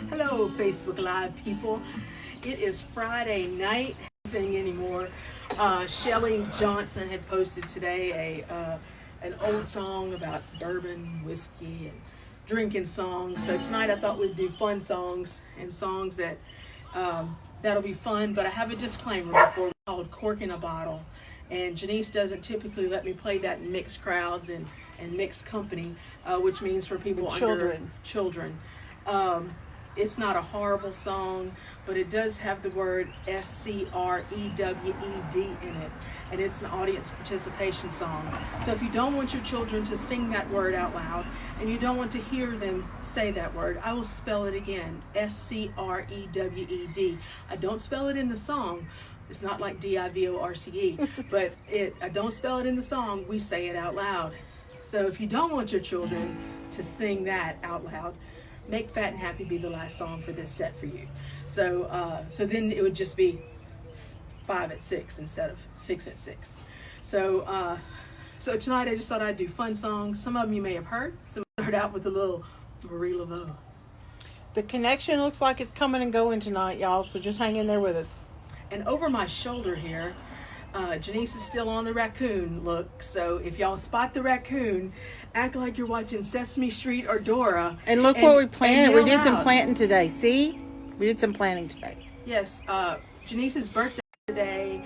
Hello, Facebook Live people. It is Friday night. Thing anymore. Shelly Johnson had posted today an old song about bourbon, whiskey, and drinking songs. So tonight I thought we'd do fun songs and songs that that'll be fun. But I have a disclaimer before called "Cork in a Bottle." And Janice doesn't typically let me play that in mixed crowds and mixed company, which means for people under children. It's not a horrible song, but it does have the word SCREWED in it, and it's an audience participation song. So if you don't want your children to sing that word out loud, and you don't want to hear them say that word, I will spell it again, SCREWED. I don't spell it in the song. It's not like DIVORCE, but I don't spell it in the song. We say it out loud. So if you don't want your children to sing that out loud, make Fat and Happy be the last song for this set for you. So then it would just be 5 at 6 instead of 6 at 6. So tonight I just thought I'd do fun songs. Some of them you may have heard. Some start out with a little Marie Laveau. The connection looks like it's coming and going tonight, y'all. So just hang in there with us. And over my shoulder here, Janice is still on the raccoon look. So if y'all spot the raccoon, act like you're watching Sesame Street or Dora. And look what we planted. We did some loud. planting today. See? We did some planting today. Yes. Janice's birthday today,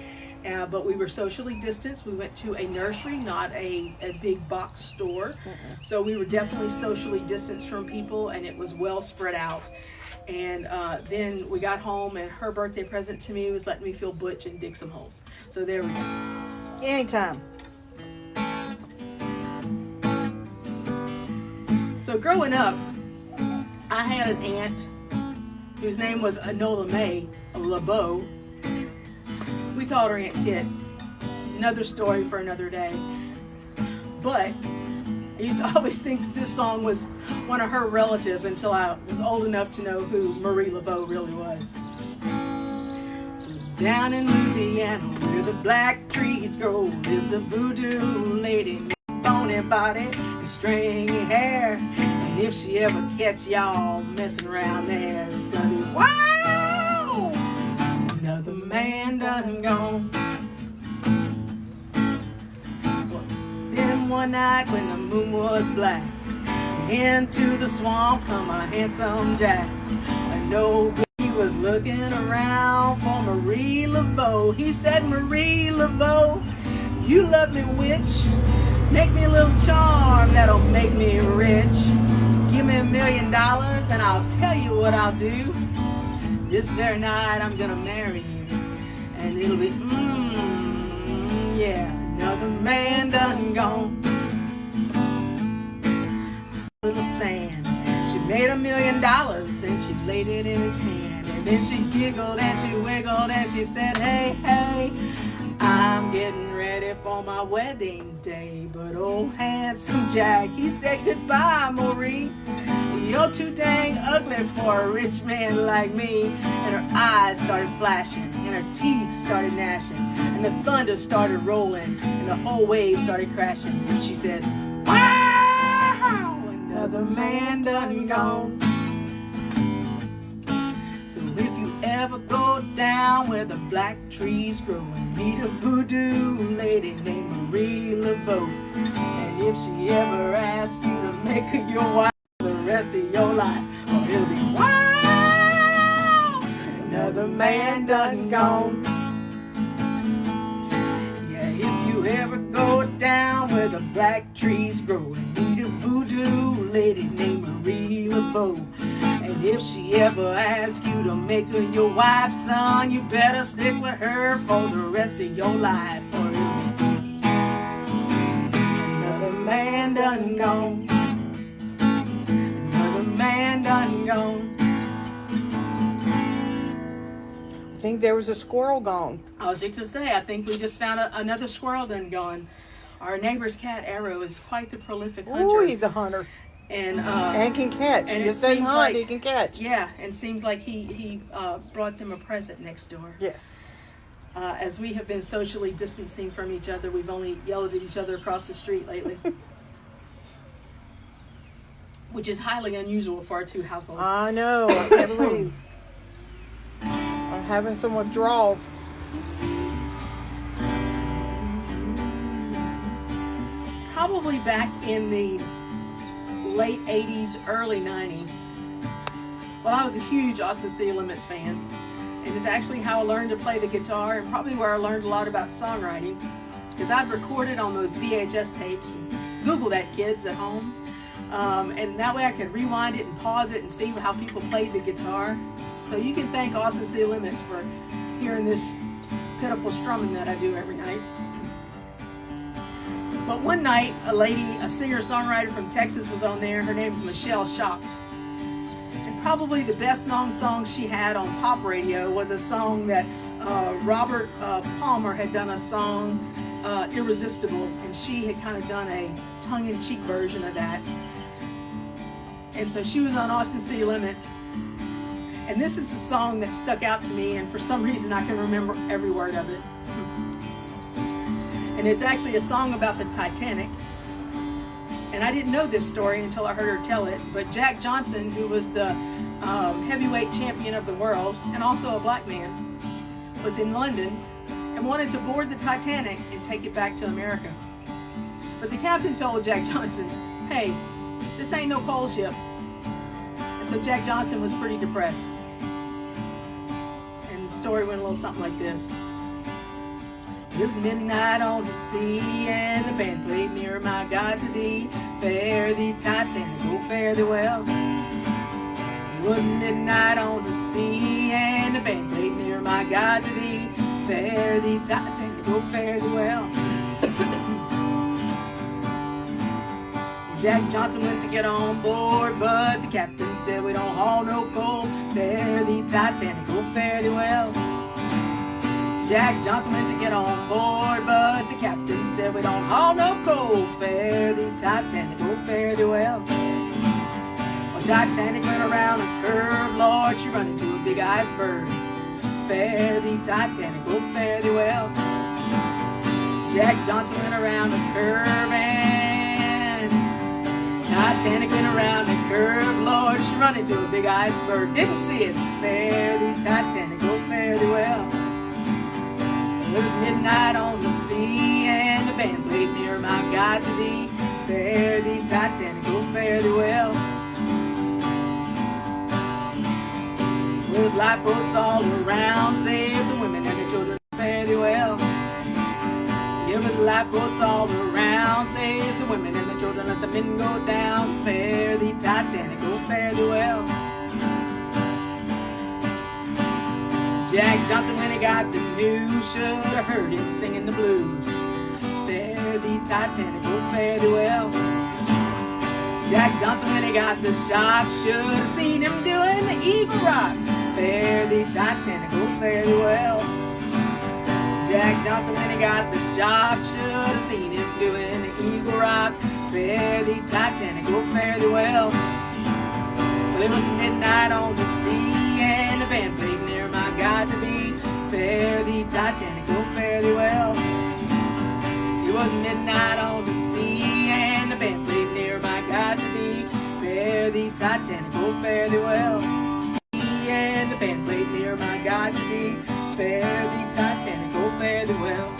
but we were socially distanced. We went to a nursery, not a big box store. So we were definitely socially distanced from people, and it was well spread out. And then we got home, and her birthday present to me was letting me feel butch and dig some holes. So there we go. Anytime. So growing up, I had an aunt whose name was Enola May Laveau. We called her Aunt Tit. Another story for another day. But I used to always think that this song was one of her relatives until I was old enough to know who Marie Laveau really was. So down in Louisiana, where the black trees grow, lives a voodoo lady named Bony Body and stringy hair. And if she ever catch y'all messing around there, it's gonna be wow! Another man done gone. Then one night when the moon was black, into the swamp come a handsome Jack. I know he was looking around for Marie Laveau. He said, Marie Laveau, you lovely witch, make me a little charm that'll make me rich. Give me $1 million and I'll tell you what I'll do. This very night I'm gonna marry you, and it'll be yeah, another man done gone. Little sand. She made $1 million and she laid it in his hand, and then she giggled and she wiggled and she said, hey, hey, I'm getting ready for my wedding day. But old handsome Jack, he said, goodbye, Marie. You're too dang ugly for a rich man like me. And her eyes started flashing, and her teeth started gnashing, and the thunder started rolling, and the whole wave started crashing. And she said, wow, another man done gone. So if you ever go down where the black trees grow and meet a voodoo lady named Marie Laveau, and if she ever asks you to make her your wife the rest of your life, or it'll be wow, another man done gone. Yeah, if you ever go down where the black trees grow and meet a voodoo lady named Marie Laveau, and if she ever asks you to make her your wife, son, you better stick with her for the rest of your life, or it'll be another man done gone. Man done gone. I think there was a squirrel gone. I was just to say, I think we just found another squirrel done gone. Our neighbor's cat Arrow is quite the prolific hunter. Oh, he's a hunter. And can catch. And just say hunt, he can catch. Yeah, and seems like he brought them a present next door. Yes. As we have been socially distancing from each other, we've only yelled at each other across the street lately. which is highly unusual for our two households. I know. I can't believe. I'm having some withdrawals. Probably back in the late 80s, early 90s. Well, I was a huge Austin City Limits fan. And it's actually how I learned to play the guitar, and probably where I learned a lot about songwriting. Because I'd recorded on those VHS tapes. And Google that, kids at home. And that way I could rewind it and pause it and see how people played the guitar. So you can thank Austin City Limits for hearing this pitiful strumming that I do every night. But one night, a lady, a singer-songwriter from Texas was on there. Her name's Michelle Shocked. And probably the best known song she had on pop radio was a song that Robert Palmer had done, a song, Irresistible, and she had kind of done a tongue-in-cheek version of that. And so she was on Austin City Limits. And this is the song that stuck out to me, and for some reason I can remember every word of it. And it's actually a song about the Titanic. And I didn't know this story until I heard her tell it, but Jack Johnson, who was the heavyweight champion of the world, and also a black man, was in London and wanted to board the Titanic and take it back to America. But the captain told Jack Johnson, hey, this ain't no coal ship. And so Jack Johnson was pretty depressed. And the story went a little something like this. It was midnight on the sea, and the band played Near My God to Thee. Fare thee Titanic, oh fare thee well. It was midnight on the sea, and the band played Near My God to Thee. Fare thee Titanic, oh fare thee well. Jack Johnson went to get on board, but the captain said we don't haul no coal. Fare thee Titanic, oh fare thee well. Jack Johnson went to get on board, but the captain said we don't haul no coal. Fare thee Titanic, oh fare thee well. Well, Titanic went around a curve, Lord, she run into a big iceberg. Fare thee Titanic, oh fare thee well. Jack Johnson went around the curve, and Titanic went around the curve, Lord, she run into a big iceberg. Didn't see it. Fare thee Titanic, oh fare thee well. It was midnight on the sea, and the band played Near My God to Thee. Fare thee Titanic, oh fare thee well. There was lifeboats all around, save the women and the children. Fare thee well. There was lifeboats all around, save the women and the children. Let the men go down. Fare thee Titanic, oh fare thee well. Jack Johnson, when he got the news, should have heard him singing the blues. Fare thee Titanic, oh fare thee well. Jack Johnson, when he got the shock, should have seen him doing the Eagle Rock. Fare thee Titanic, oh fare thee well. Jack Johnson, when he got the shock, should have seen him doing the Eagle Rock. Fare thee Titanic, oh fare thee well. Well, it was midnight on the sea, and the band played Near My God to Thee. Fare thee Titanic, oh fare thee well. It was midnight on the sea, and the band played Near My God to Thee. Fare thee Titanic, oh fare thee well. And the band played Near My God to Thee. Fare thee Titanic, oh fare thee well.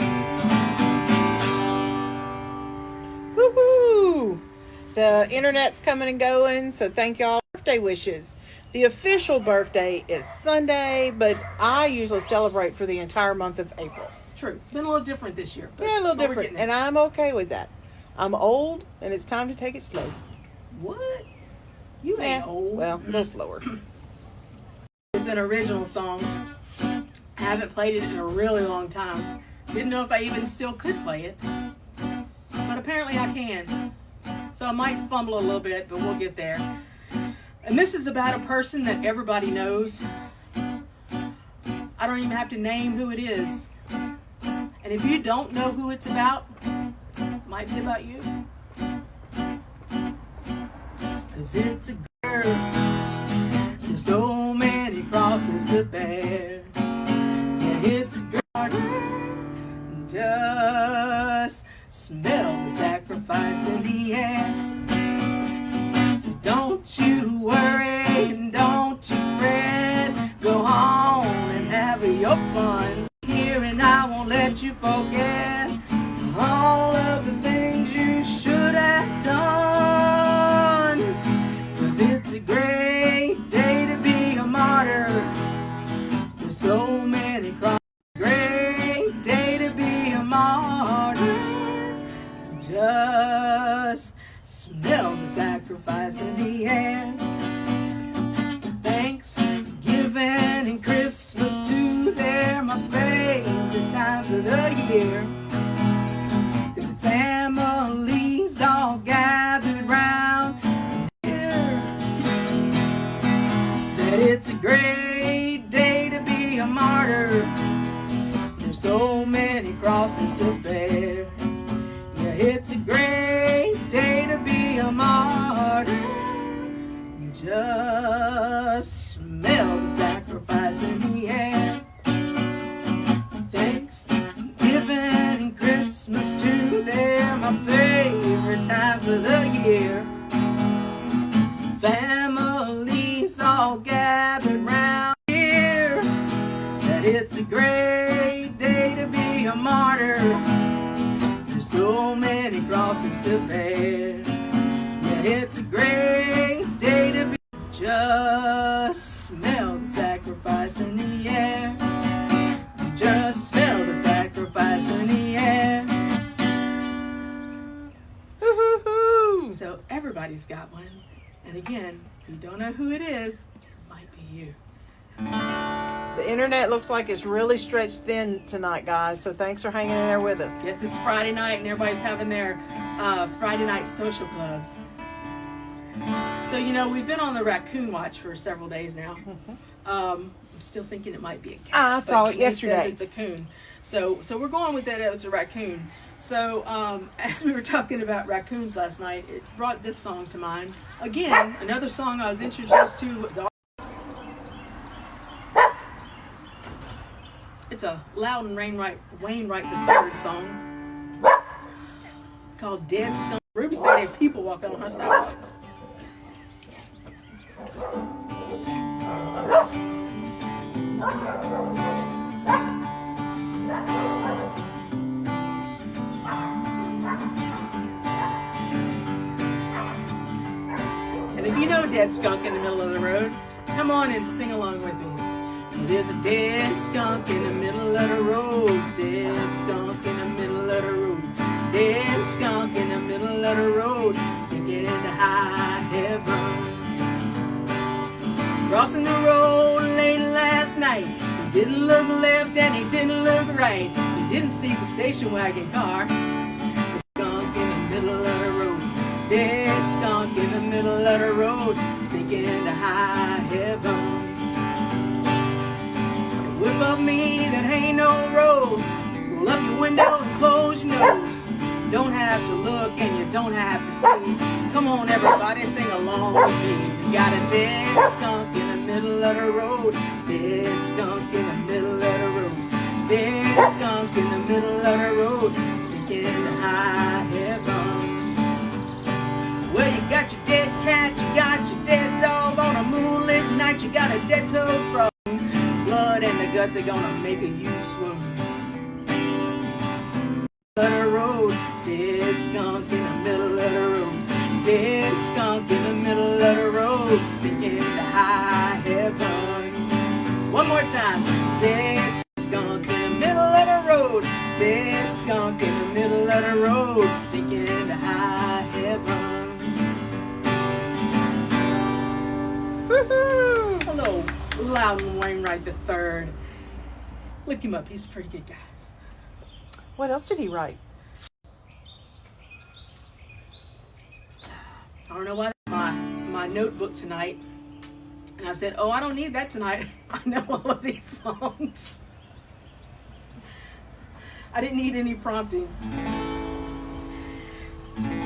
Woohoo! The internet's coming and going, so thank y'all. Birthday wishes. The official birthday is Sunday, but I usually celebrate for the entire month of April. True. It's been a little different this year. Yeah, a little different, and I'm okay with that. I'm old, and it's time to take it slow. What? You ain't old. Well, a little slower. It's an original song. I haven't played it in a really long time. Didn't know if I even still could play it. But apparently I can. So I might fumble a little bit, but we'll get there. And this is about a person that everybody knows. I don't even have to name who it is. And if you don't know who it's about, it might be about you. 'Cause it's a girl. There's so many crosses to bear. Yeah, it's a girl. Just smell the sacrifice in the air. So don't you worry and don't you fret. Go on and have your fun here, and I won't let you forget all of the things you should have done. 'Cause it's a great day to be a martyr. There's so many crosses. Great day to be a martyr. Just smell the sacrifice in the air. Thanksgiving and Christmas too, they're my favorite times of the year. 'Cause the family's all gathered round here. That it's a great day to be a martyr. There's so many crosses to bear. Yeah, it's a great day to be a martyr. Just smell the sacrifice in the air. Thanksgiving and Christmas too, they're my favorite times of the year. Families all gathered round here. That it's a great day to be a martyr. There's so many crosses to bear. Yeah, it's a great day to be. Just smell the sacrifice in the air. Just smell the sacrifice in the air. Hoo-hoo-hoo. So everybody's got one. And again, if you don't know who it is, it might be you. The internet looks like it's really stretched thin tonight, guys. So thanks for hanging in there with us. Yes, it's Friday night and everybody's having their Friday night social clubs. So, you know, we've been on the raccoon watch for several days now. I'm still thinking it might be a cat. I saw it Jimmy yesterday. says it's a coon. So we're going with that as a raccoon. So as we were talking about raccoons last night, it brought this song to mind. Again, another song I was introduced to. It's a Louden Wainwright III song called Dead Skunk. Ruby said there are people walking on her sidewalk. And if you know Dead Skunk in the middle of the road, come on and sing along with me. There's a dead skunk in the middle of the road. Dead skunk in the middle of the road. Dead skunk in the middle of the road. Stinking into high heaven. Crossing the road late last night. He didn't look left and he didn't look right. He didn't see the station wagon car. The skunk in the middle of the road. Dead skunk in the middle of the road. Stinking into high heaven. Whip up me that ain't no rose. Roll up your window and close your nose. You don't have to look and you don't have to see. Come on everybody, sing along with me. You got a dead skunk in the middle of the road. Dead skunk in the middle of the road. Dead skunk in the middle of the road. Stinking to high heaven. Well, you got your dead cat, you got your dead dog. On a moonlit night you got a dead toad frog. Blood and the guts are gonna make a you swoon. The road, dead skunk in the middle of the road. Dead skunk in the middle of the road. Stinking to high heaven. One more time. Dead skunk in the middle of the road. Dead skunk in the middle of the road. Stinking to high heaven. Woohoo! Hello, Louden Wainwright III. Look him up. He's a pretty good guy. What else did he write? I don't know why my notebook tonight. And I said, oh, I don't need that tonight. I know all of these songs. I didn't need any prompting.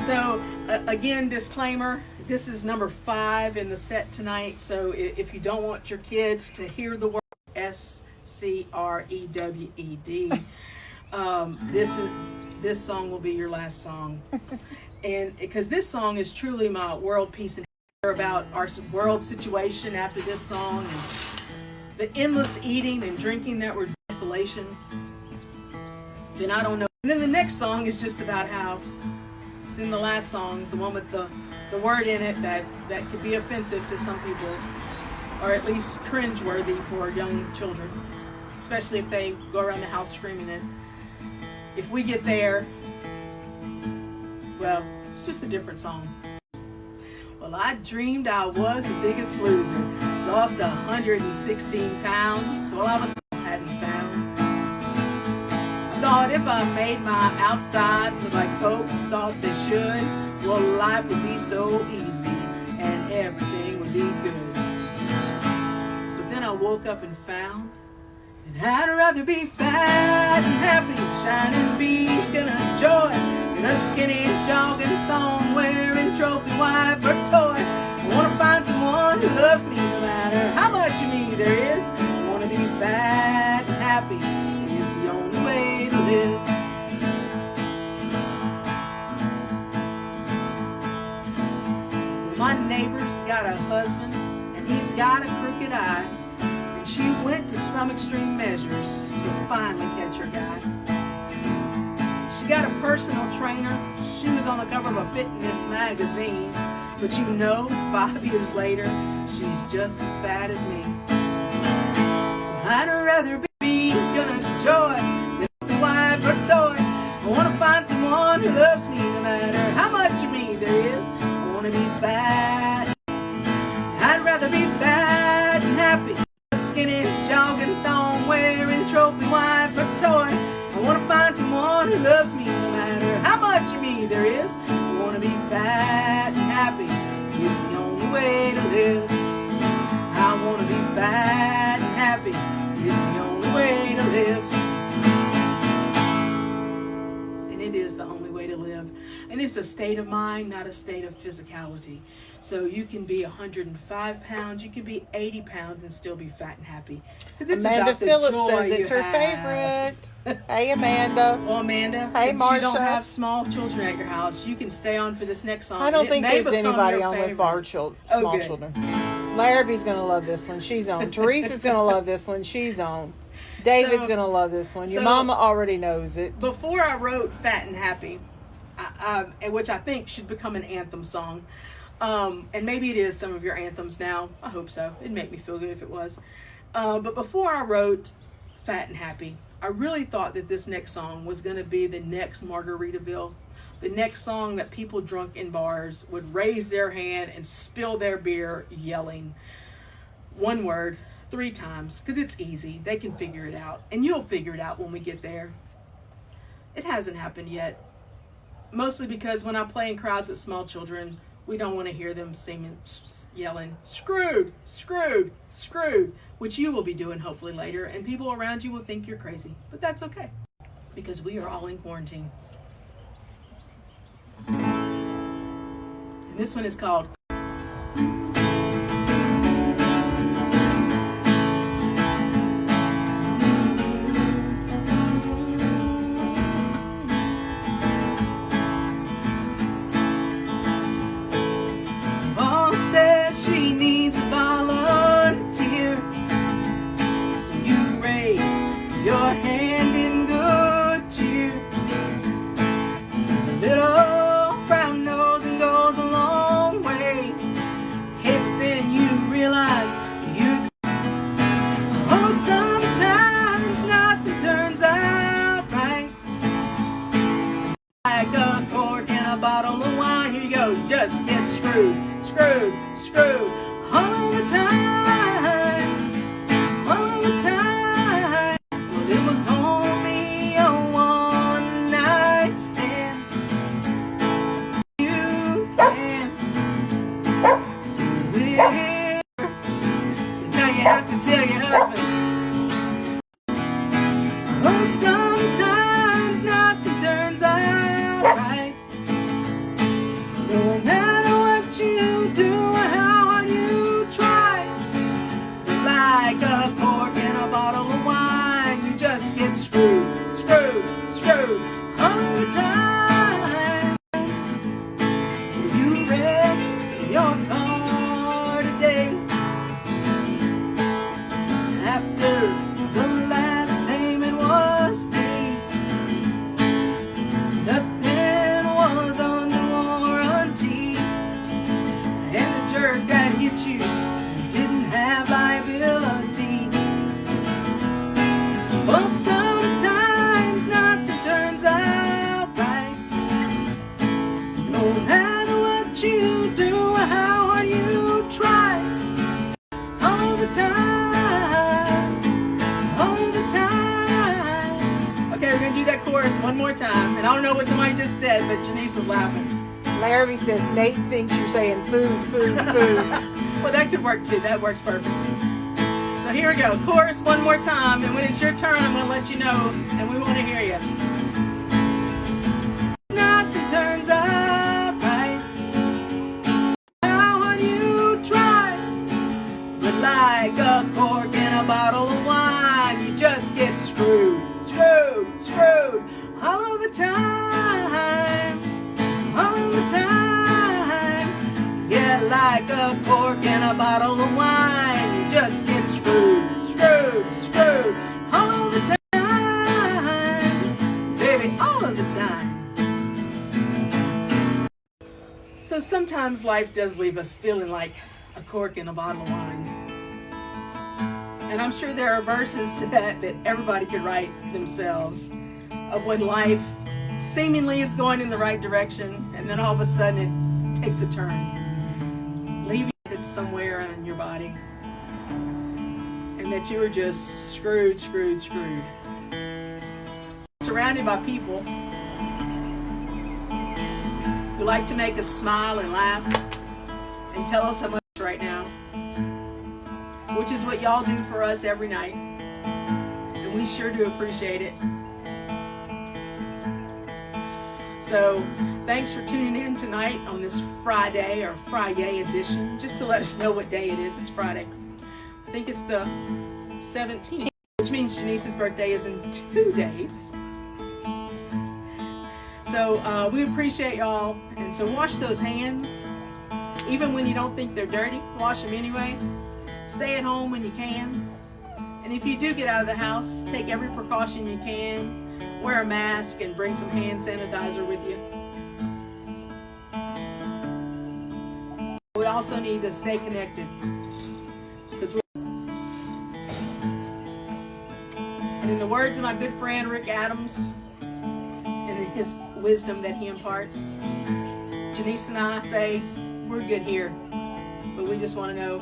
So, again, disclaimer. This is number 5 in the set tonight. So if you don't want your kids to hear the word SCREWED, this song will be your last song. And because this song is truly my world peace and about our world situation after this song and the endless eating and drinking that we're isolation, then I don't know. And then the next song is just about how, then the last song, the one with the word in it that could be offensive to some people, or at least cringeworthy for young children, especially if they go around the house screaming it. If we get there, well, it's just a different song. Well, I dreamed I was the biggest loser, lost 116 pounds. Well, I was hadn't found. Thought if I made my outsides look like folks thought they should, well, life would be so easy and everything would be good. But then I woke up and found that I'd rather be fat and happy, shining beacon of joy, than a skinny jogging thong wearing trophy wife or toy. I want to find someone who loves me no matter how much of me there is. I want to be fat and happy. It's the only way to live. Well, my neighbor's got a husband and he's got a crooked eye, and she went to some extreme measures to finally catch her guy. She got a personal trainer. She was on the cover of a fitness magazine. But you know, 5 years later, she's just as fat as me. So I'd rather be gonna joy than a wife or toy. I want to find someone who loves me no matter how much of me there is. I want to be fat. I'd rather be fat and happy. A skinny jogging thong wearing trophy wife or toy. I want to find someone who loves me no matter how much of me there is. I want to be fat and happy. It's the only way to live. I want to be fat and happy. It's the only way to live. And it is the only way to live. And it's a state of mind, not a state of physicality. So you can be 105 pounds, you can be 80 pounds and still be fat and happy. It's Amanda Phillips says it's her favorite. Hey, Amanda. Well, Amanda, hey, since Marsha. you don't have small children at your house, you can stay on for this next song. I don't think there's anybody on with our small good. children. Larrabee's going to love this one. She's on. Teresa's going to love this one. She's on. David's going to love this one. Your mama already knows it. Before I wrote Fat and Happy, which I think should become an anthem song, and maybe it is some of your anthems now. I hope so. It'd make me feel good if it was. But before I wrote Fat and Happy, I really thought that this next song was going to be the next Margaritaville, the next song that people drunk in bars would raise their hand and spill their beer yelling one word 3 times, because it's easy. They can figure it out, and you'll figure it out when we get there. It hasn't happened yet, mostly because when I play in crowds of small children, we don't want to hear them singing, yelling, screwed, screwed, screwed, which you will be doing hopefully later, and people around you will think you're crazy. But that's okay, because we are all in quarantine. And this one is called Cork and a bottle of wine. Here you go. You just get screwed, screwed, screwed all the time, all the time. Well, it was only a one night stand. You can swear, but now you have to tell your husband. Oh, sometimes nothing turns out right. No matter what you do or how hard you try, like a cork and a bottle of wine, you just get screwed, screwed, screwed all the time. You wrecked your car. at you, you didn't have liability. Well, sometimes nothing turns out right. No matter what you do or how hard you try, all the time, all the time. Okay, we're gonna do that chorus one more time. And I don't know what somebody just said, but Janice was laughing. Larry says Nate thinks you're saying food, food, food. Well, that could work too. That works perfectly. So here we go. Chorus one more time, and when it's your turn, I'm going to let you know, and we want to hear you. Nothing turns out right. How hard you try, but like a cork in a bottle of wine, you just get screwed, screwed, screwed all of the time, all of the time. Yeah, like a cork in a bottle of wine, you just get screwed, screwed, screwed all of the time, baby, all of the time. So sometimes life does leave us feeling like a cork in a bottle of wine. And I'm sure there are verses to that everybody could write themselves, of when life seemingly is going in the right direction, and then all of a sudden it takes a turn, leaving it somewhere in your body, and that you are just screwed, screwed, screwed. Surrounded by people who like to make us smile and laugh and tell us how much right now, which is what y'all do for us every night, and we sure do appreciate it. So thanks for tuning in tonight on this Friday, or Friday edition, just to let us know what day it is. It's Friday. I think it's the 17th, which means Janice's birthday is in 2 days. So we appreciate y'all, and so wash those hands. Even when you don't think they're dirty, wash them anyway. Stay at home when you can. And if you do get out of the house, take every precaution you can. Wear a mask and bring some hand sanitizer with you. We also need to stay connected, and in the words of my good friend Rick Adams, and in his wisdom that he imparts, Janice and I say, we're good here, but we just want to know